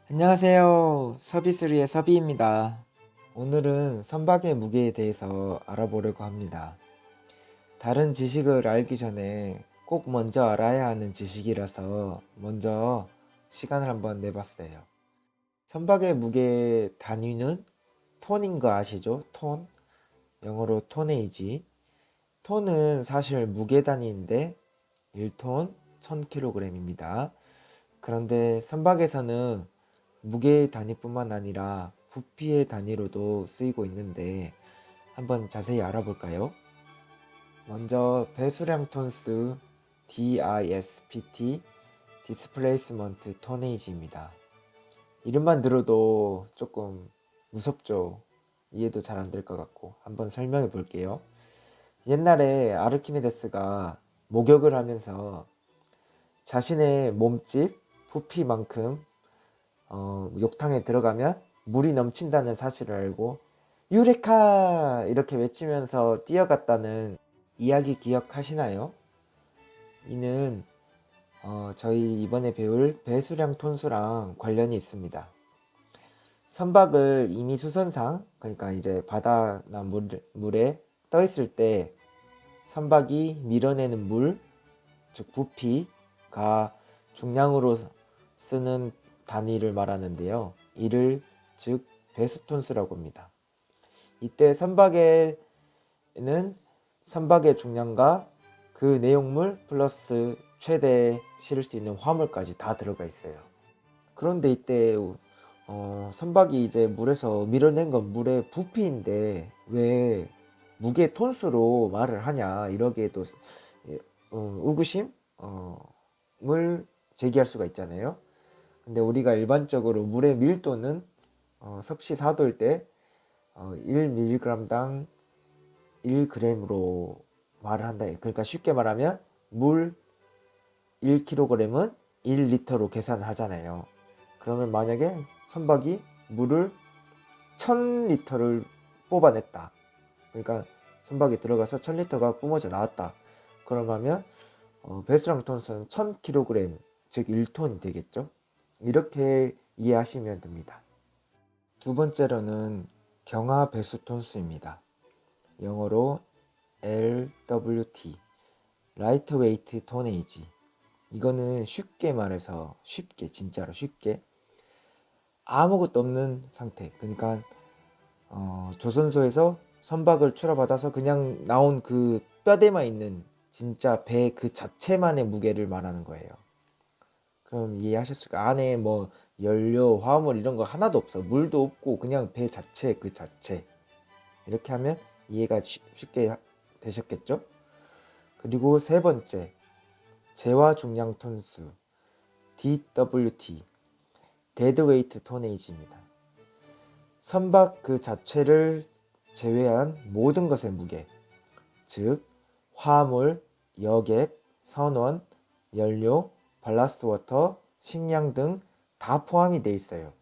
안녕하세요. 서비스리의 서비입니다. 오늘은 선박의 무게에 대해서 알아보려고 합니다. 다른 지식을 알기 전에 꼭 먼저 알아야 하는 지식이라서 먼저 시간을 한번 내봤어요. 선박의 무게 단위는 톤인 거 아시죠? 톤. 영어로 톤에이지. 톤은 사실 무게 단위인데 1톤 1000kg입니다. 그런데 선박에서는 무게 단위뿐만 아니라 부피의 단위로도 쓰이고 있는데 한번 자세히 알아볼까요? 먼저 배수량 톤수 DISPT 디스플레이스먼트 토네이지입니다. 이름만 들어도 조금 무섭죠? 이해도 잘 안 될 것 같고 한번 설명해 볼게요. 옛날에 아르키메데스가 목욕을 하면서 자신의 몸집 부피만큼 욕탕에 들어가면 물이 넘친다는 사실을 알고 유레카 이렇게 외치면서 뛰어갔다는 이야기 기억하시나요? 이는 저희 이번에 배울 배수량 톤수랑 관련이 있습니다. 선박을 이미 수선상, 그러니까 이제 바다나 물에 떠 있을 때 선박이 밀어내는 물, 즉 부피가 중량으로 쓰는 단위를 말하는데요. 이를 즉 배수톤수라고 합니다. 이때 선박에는 선박의 중량과 그 내용물 플러스 최대 실을 수 있는 화물까지 다 들어가 있어요. 그런데 이때 선박이 이제 물에서 밀어낸 건 물의 부피인데 왜 무게 톤수로 말을 하냐 이러기에도 의구심을 제기할 수가 있잖아요. 근데 우리가 일반적으로 물의 밀도는 섭씨 4도일 때 1mg당 1g으로 말을 한다. 그러니까 쉽게 말하면 물 1kg은 1리터로 계산을 하잖아요. 그러면 만약에 선박이 물을 1000리터를 뽑아냈다. 그러니까 선박에 들어가서 1000리터가 뿜어져 나왔다. 그러면 배수량 톤수는 1000kg, 즉 1톤이 되겠죠. 이렇게 이해하시면 됩니다. 두 번째로는 경하 배수 톤수입니다. 영어로 LWT, Lightweight Tonnage. 이거는 쉽게 말해서 진짜로 쉽게 아무것도 없는 상태. 그러니까 조선소에서 선박을 출하받아서 그냥 나온 그 뼈대만 있는 진짜 배 그 자체만의 무게를 말하는 거예요. 그럼 이해하셨을까? 안에 뭐 연료, 화물 이런 거 하나도 없어. 물도 없고 그냥 배 자체 그 자체. 이렇게 하면 이해가 쉽게 되셨겠죠? 그리고 세 번째, 재화 중량 톤수 DWT, 데드웨이트 토네이지입니다. 선박 그 자체를 제외한 모든 것의 무게, 즉 화물, 여객, 선원, 연료, 발라스트 워터, 식량 등 다 포함이 되어 있어요.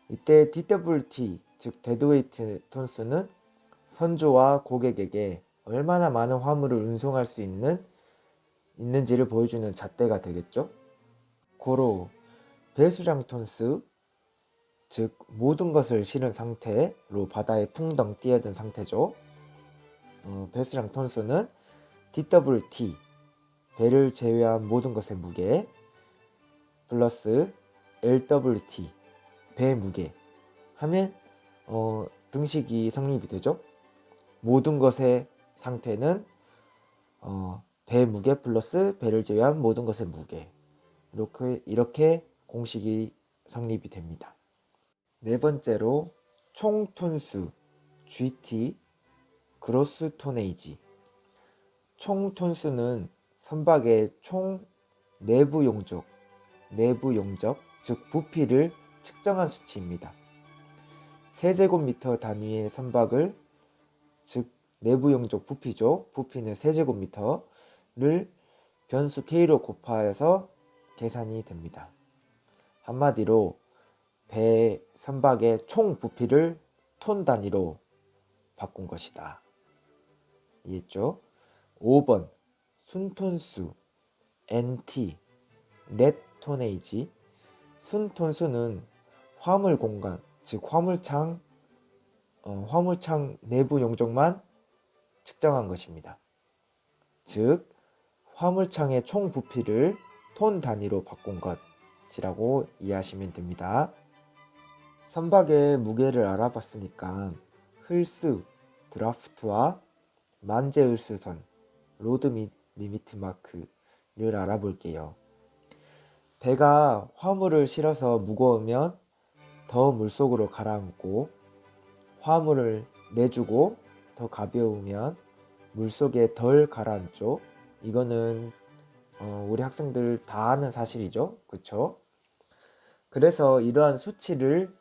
이때 DWT, 즉 데드웨이트 톤수는 선주와 고객에게 얼마나 많은 화물을 운송할 수 있는지를 보여주는 잣대가 되겠죠. 고로 배수량 톤수, 즉 모든 것을 실은 상태로 바다에 풍덩 뛰어든 상태죠. 배수량 톤수는 DWT, 배를 제외한 모든 것의 무게, 플러스 LWT, 배 무게 하면 등식이 성립이 되죠. 모든 것의 상태는 배 무게 플러스 배를 제외한 모든 것의 무게, 이렇게 공식이 성립이 됩니다. 네 번째로 총 톤수 GT, 그로스 토네이지. 총 톤수는 선박의 총 내부 용적, 즉 부피를 측정한 수치입니다. 세제곱미터 단위의 선박을, 즉 내부 용적 부피죠. 부피는 세제곱미터를 변수 K로 곱하여서 계산이 됩니다. 한마디로 선박의 총 부피를 톤 단위로 바꾼 것이다. 이해했죠? 5번 순톤수 NT, 넷 토네이지. 순톤수는 화물 공간, 즉 화물창 내부 용적만 측정한 것입니다. 즉 화물창의 총 부피를 톤 단위로 바꾼 것이라고 이해하시면 됩니다. 선박의 무게를 알아봤으니까 흘수, 드라프트와 만재 흘수선, 로드 리미트 마크를 알아볼게요. 배가 화물을 실어서 무거우면 더 물속으로 가라앉고, 화물을 내주고 더 가벼우면 물속에 덜 가라앉죠. 이거는 우리 학생들 다 아는 사실이죠. 그쵸? 그래서 이러한 수치를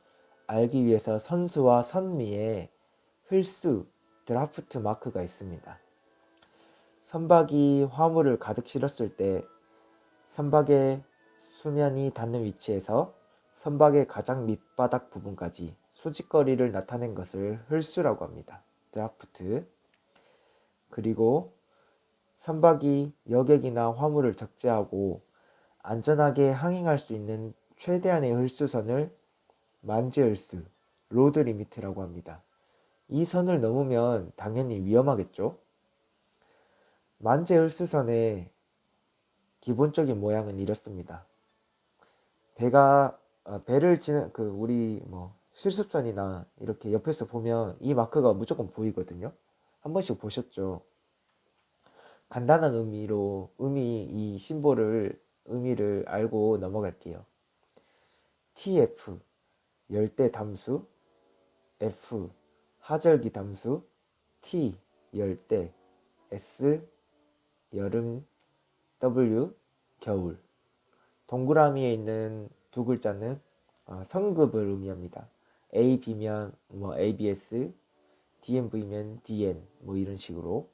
알기 위해서 선수와 선미에 흘수, 드라프트 마크가 있습니다. 선박이 화물을 가득 실었을 때 선박의 수면이 닿는 위치에서 선박의 가장 밑바닥 부분까지 수직거리를 나타낸 것을 흘수라고 합니다. 드라프트. 그리고 선박이 여객이나 화물을 적재하고 안전하게 항행할 수 있는 최대한의 흘수선을 만재흘수, 로드 리미트라고 합니다. 이 선을 넘으면 당연히 위험하겠죠. 만재흘수선의 기본적인 모양은 이렇습니다. 배를 지는 우리 실습선이나 이렇게 옆에서 보면 이 마크가 무조건 보이거든요. 한 번씩 보셨죠? 간단한 이 심볼을 의미를 알고 넘어갈게요. TF 열대 담수, F 하절기 담수, T 열대, S 여름, W 겨울. 동그라미에 있는 두 글자는 성급을 의미합니다. AB면 ABS, DMV면 DN 이런 식으로.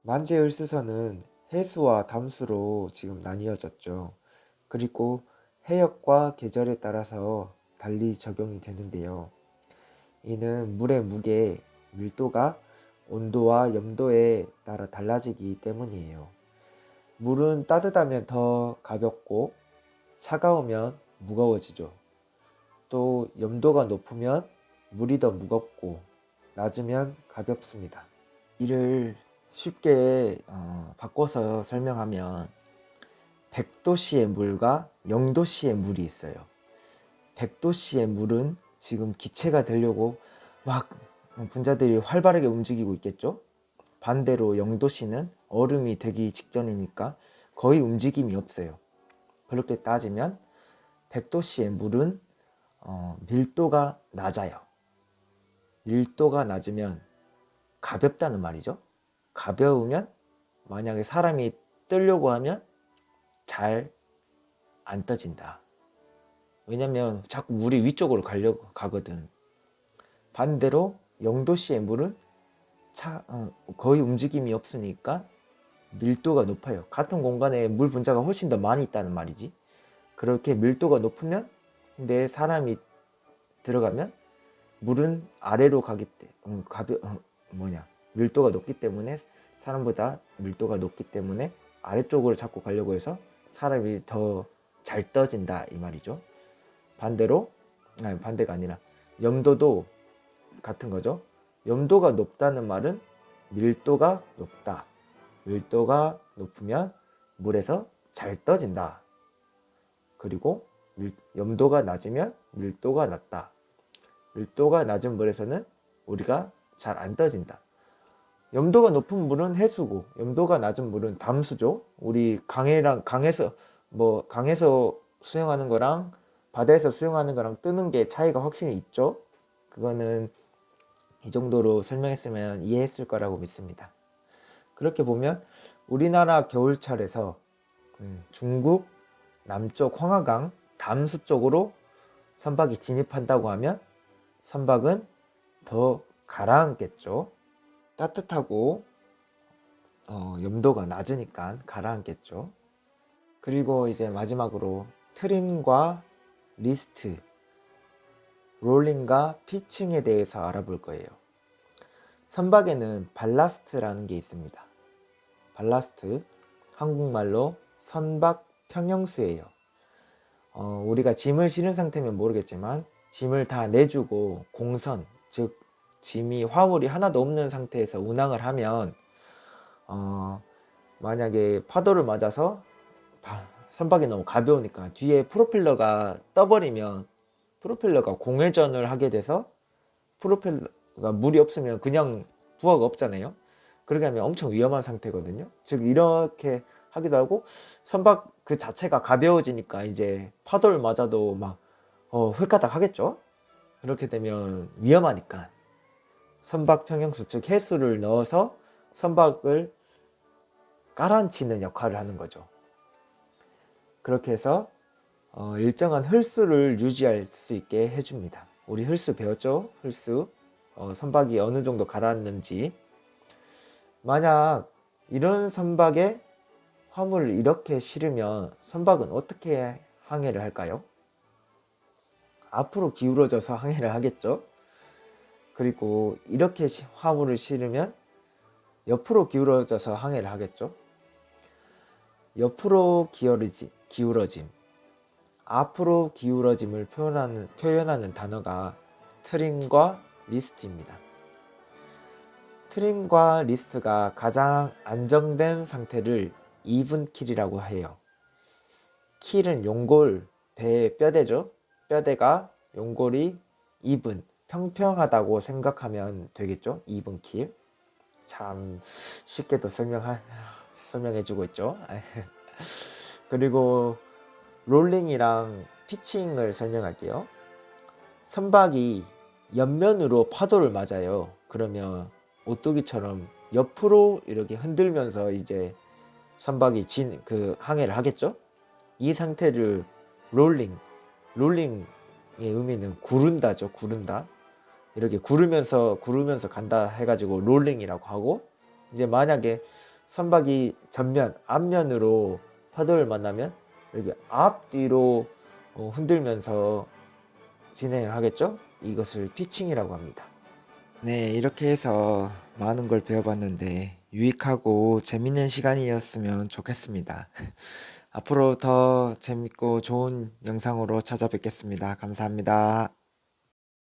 만재흘수선은 해수와 담수로 지금 나뉘어졌죠. 그리고 해역과 계절에 따라서 달리 적용이 되는데요. 이는 물의 무게, 밀도가 온도와 염도에 따라 달라지기 때문이에요. 물은 따뜻하면 더 가볍고 차가우면 무거워지죠. 또 염도가 높으면 물이 더 무겁고 낮으면 가볍습니다. 이를 쉽게 바꿔서 설명하면 100도씨의 물과 0도씨의 물이 있어요. 100도씨의 물은 지금 기체가 되려고 막 분자들이 활발하게 움직이고 있겠죠. 반대로 0도씨는 얼음이 되기 직전이니까 거의 움직임이 없어요. 그렇게 따지면 100도씨의 물은 밀도가 낮아요. 밀도가 낮으면 가볍다는 말이죠. 가벼우면 만약에 사람이 뜨려고 하면 잘 안 떠진다. 왜냐면 자꾸 물이 위쪽으로 가려고 가거든. 반대로 0도씨의 물은 거의 움직임이 없으니까 밀도가 높아요. 같은 공간에 물 분자가 훨씬 더 많이 있다는 말이지. 그렇게 밀도가 높으면 근데 사람이 들어가면 물은 아래로 가기 때문에 밀도가 높기 때문에 사람보다 밀도가 높기 때문에 아래쪽으로 자꾸 가려고 해서 사람이 더 잘 떠진다 이 말이죠. 반대가 아니라 염도도 같은 거죠. 염도가 높다는 말은 밀도가 높다. 밀도가 높으면 물에서 잘 떠진다. 그리고 염도가 낮으면 밀도가 낮다. 밀도가 낮은 물에서는 우리가 잘 안 떠진다. 염도가 높은 물은 해수고 염도가 낮은 물은 담수죠. 우리 강에서 수영하는 거랑 바다에서 수영하는 거랑 뜨는 게 차이가 확실히 있죠. 그거는 이 정도로 설명했으면 이해했을 거라고 믿습니다. 그렇게 보면 우리나라 겨울철에서 중국 남쪽 황하강 담수 쪽으로 선박이 진입한다고 하면 선박은 더 가라앉겠죠. 따뜻하고 염도가 낮으니까 가라앉겠죠. 그리고 이제 마지막으로 트림과 리스트, 롤링과 피칭에 대해서 알아볼 거예요. 선박에는 발라스트라는 게 있습니다. 발라스트, 한국말로 선박 평형수예요. 우리가 짐을 실은 상태면 모르겠지만 짐을 다 내주고 공선, 즉 짐이 화물이 하나도 없는 상태에서 운항을 하면 만약에 파도를 맞아서 선박이 너무 가벼우니까 뒤에 프로펠러가 떠버리면 프로펠러가 공회전을 하게 돼서 프로펠러가 물이 없으면 그냥 부하가 없잖아요. 그렇게 하면 엄청 위험한 상태거든요. 즉 이렇게 하기도 하고, 선박 그 자체가 가벼워지니까 이제 파도를 맞아도 막 획가닥 하겠죠. 그렇게 되면 위험하니까 선박 평형수, 즉 해수를 넣어서 선박을 가라앉히는 역할을 하는 거죠. 그렇게 해서 일정한 흘수를 유지할 수 있게 해줍니다. 우리 흘수 배웠죠? 흘수. 선박이 어느 정도 가라앉는지. 만약 이런 선박에 화물을 이렇게 실으면 선박은 어떻게 항해를 할까요? 앞으로 기울어져서 항해를 하겠죠. 그리고 이렇게 화물을 실으면 옆으로 기울어져서 항해를 하겠죠. 옆으로 기울어짐, 앞으로 기울어짐을 표현하는 단어가 트림과 리스트입니다. 트림과 리스트가 가장 안정된 상태를 이븐 킬이라고 해요. 킬은 용골, 배의 뼈대죠. 뼈대가 용골이 이븐, 평평하다고 생각하면 되겠죠. 이븐 킬. 참 쉽게도 설명해주고 있죠. 그리고 롤링이랑 피칭을 설명할게요. 선박이 옆면으로 파도를 맞아요. 그러면 오뚜기처럼 옆으로 이렇게 흔들면서 이제 선박이 항해를 하겠죠. 이 상태를 롤링의 의미는 구른다죠. 구른다. 이렇게 구르면서 간다 해가지고 롤링이라고 하고, 이제 만약에 선박이 앞면으로 파도를 만나면 이렇게 앞뒤로 흔들면서 진행을 하겠죠. 이것을 피칭이라고 합니다. 네, 이렇게 해서 많은 걸 배워봤는데 유익하고 재밌는 시간이었으면 좋겠습니다. 앞으로 더 재밌고 좋은 영상으로 찾아뵙겠습니다. 감사합니다.